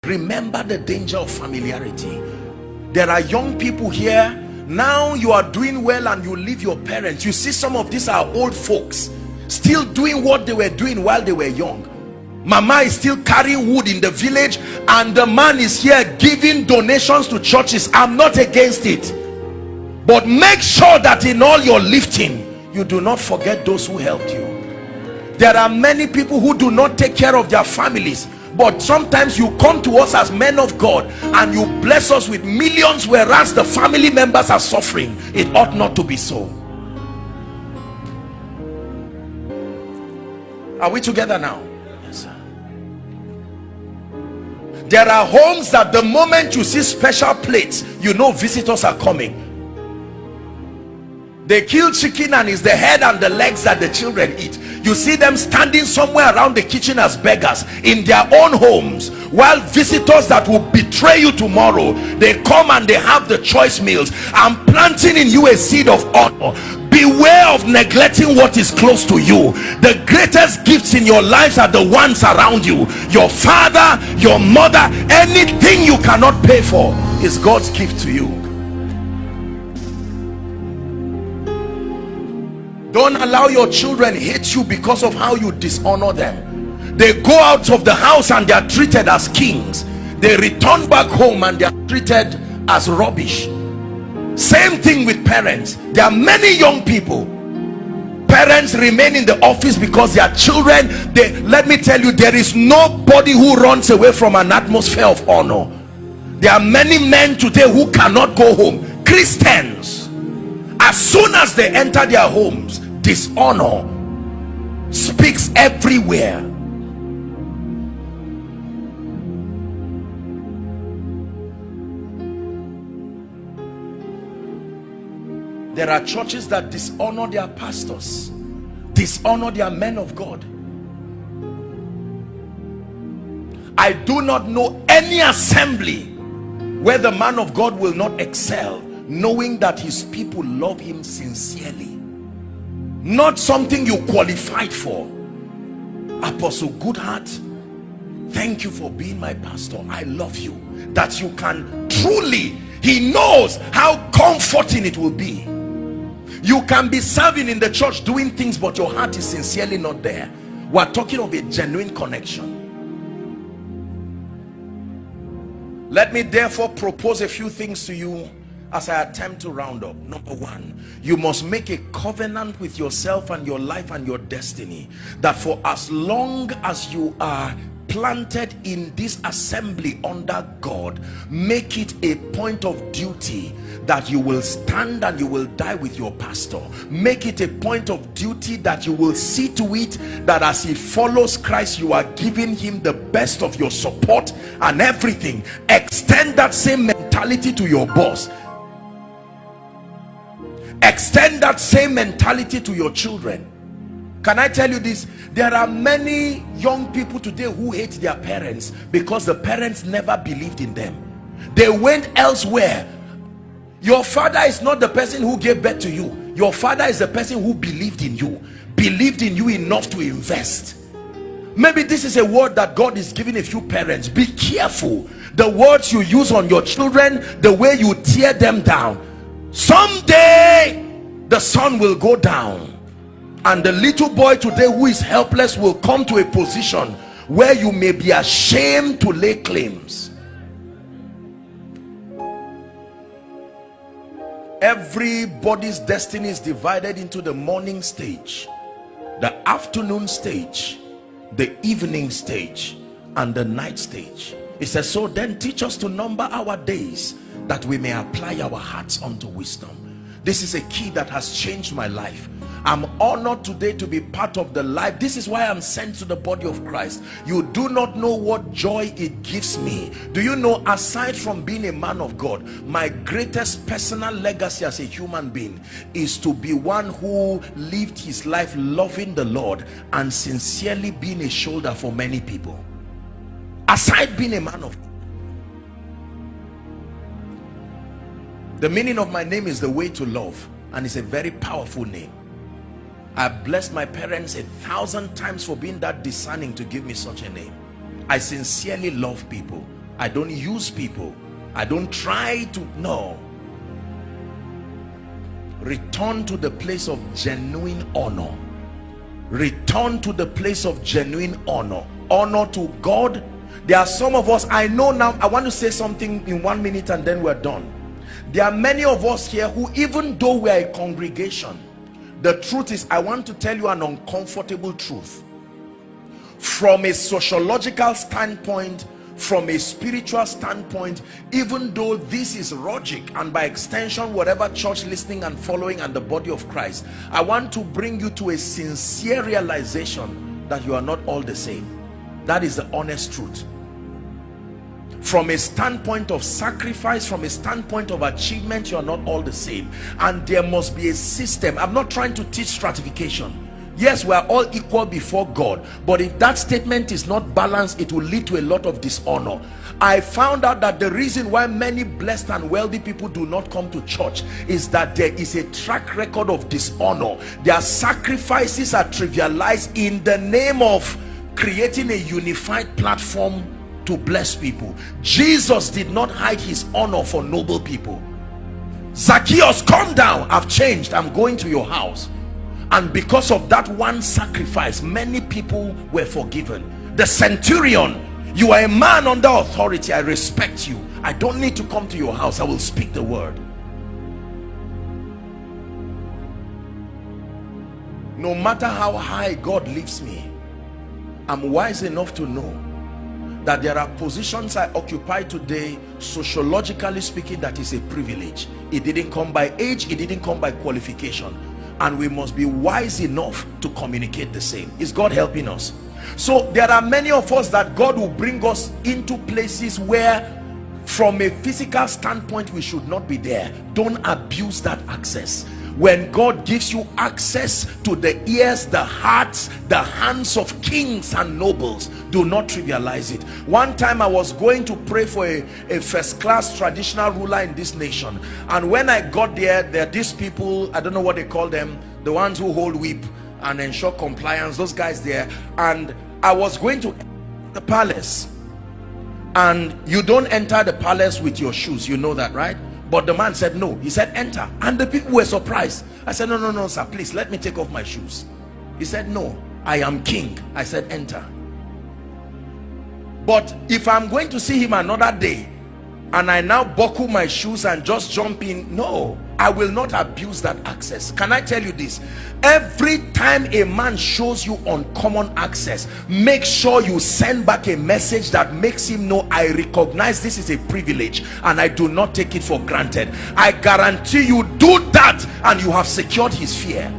Remember the danger of familiarity. There are young people here now. You are doing well and you leave your parents. You see, some of these are old folks still doing what they were doing while they were young. Mama is still carrying wood in the village and the man is here giving donations to churches. I'm not against it, but make sure that in all your lifting you do not forget those who helped you. There are many people who do not take care of their families, but sometimes you come to us as men of God and you bless us with millions, whereas the family members are suffering. It ought not to be so. Are we together now? Yes, sir. There are homes that the moment you see special plates, you know visitors are coming. They kill chicken and it's the head and the legs that the children eat. You see them standing somewhere around the kitchen as beggars in their own homes, while visitors that will betray you tomorrow, they come and they have the choice meals. I'm planting in you a seed of honor. Beware of neglecting what is close to you. The greatest gifts in your lives are the ones around you. Your father, your mother, anything you cannot pay for is God's gift to you. Don't allow your children hate you because of how you dishonor them. They go out of the house and they are treated as kings. They return back home and they are treated as rubbish. Same thing with parents. There are many young people, parents remain in the office because their children, let me tell you, there is nobody who runs away from an atmosphere of honor. There are many men today who cannot go home. Christians, as soon as they enter their homes, dishonor speaks everywhere. There are churches that dishonor their pastors, dishonor their men of God. I do not know any assembly where the man of God will not excel, knowing that his people love him sincerely. Not something you qualified for. Apostle Goodheart, thank you for being my pastor. I love you. That you can truly, he knows how comforting it will be. You can be serving in the church doing things, but your heart is sincerely not there. We're talking of a genuine connection. Let me therefore propose a few things to you as I attempt to round up. Number one, you must make a covenant with yourself and your life and your destiny, that for as long as you are planted in this assembly under God, make it a point of duty that you will stand and you will die with your pastor. Make it a point of duty that you will see to it that as he follows Christ, you are giving him the best of your support and everything. Extend that same mentality to your boss. Extend that same mentality to your children. Can I tell you this? There are many young people today who hate their parents because the parents never believed in them. They went elsewhere. Your father is not the person who gave birth to you. Your father is the person who believed in you enough to invest. Maybe this is a word that God is giving a few parents. Be careful the words you use on your children, the way you tear them down. Someday the sun will go down and the little boy today who is helpless will come to a position where you may be ashamed to lay claims. Everybody's destiny is divided into the morning stage, the afternoon stage, the evening stage, and the night stage. It says, so then teach us to number our days, that we may apply our hearts unto wisdom. This is a key that has changed my life. I'm honored today to be part of the life. This is why I'm sent to the body of Christ. You do not know what joy it gives me. Do you know, aside from being a man of God, my greatest personal legacy as a human being is to be one who lived his life loving the Lord and sincerely being a shoulder for many people. Aside being a man of God. The meaning of my name is the way to love, and it's a very powerful name. I blessed my parents 1,000 times for being that discerning to give me such a name. I sincerely love people. I don't use people. I don't try to, no. Return to the place of genuine honor. Return to the place of genuine honor. Honor to God. There are some of us, I know now, I want to say something in 1 minute and then we're done. There are many of us here who, even though we are a congregation, the truth is, I want to tell you an uncomfortable truth. From a sociological standpoint, from a spiritual standpoint, even though this is logic, and by extension whatever church listening and following and the body of Christ, I want to bring you to a sincere realization that you are not all the same. That is the honest truth. From a standpoint of sacrifice, from a standpoint of achievement, you are not all the same, and there must be a system. I'm not trying to teach stratification. Yes, we are all equal before God, but if that statement is not balanced, it will lead to a lot of dishonor. I found out that the reason why many blessed and wealthy people do not come to church is that there is a track record of dishonor. Their sacrifices are trivialized in the name of creating a unified platform to bless people. Jesus did not hide his honor for noble people. Zacchaeus, come down, I've changed, I'm going to your house. And because of that one sacrifice, many people were forgiven. The centurion, you are a man under authority, I respect you, I don't need to come to your house, I will speak the word. No matter how high God lifts me, I'm wise enough to know that there are positions I occupy today, sociologically speaking, that is a privilege. It didn't come by age, it didn't come by qualification, and we must be wise enough to communicate the same. Is God helping us? So there are many of us that God will bring us into places where from a physical standpoint we should not be there. Don't abuse that access. When God gives you access to the ears, the hearts, the hands of kings and nobles, do not trivialize it. One time I was going to pray for a first-class traditional ruler in this nation, and when I got there, there are these people, I don't know what they call them, the ones who hold whip and ensure compliance, those guys there. And I was going to the palace, and you don't enter the palace with your shoes, you know that, right? But the man said no. He said enter, and the people were surprised. I said no sir, please let me take off my shoes. He said no, I am king. I said enter. But if I'm going to see him another day and I now buckle my shoes and just jump in, no, I will not abuse that access. Can I tell you this? Every time a man shows you uncommon access, make sure you send back a message that makes him know, I recognize this is a privilege and I do not take it for granted. I guarantee you, do that and you have secured his fear.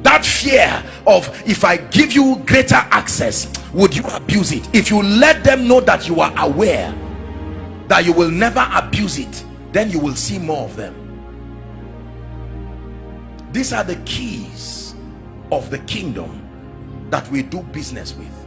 That fear of, if I give you greater access, would you abuse it? If you let them know that you are aware that you will never abuse it, then you will see more of them. These are the keys of the kingdom that we do business with.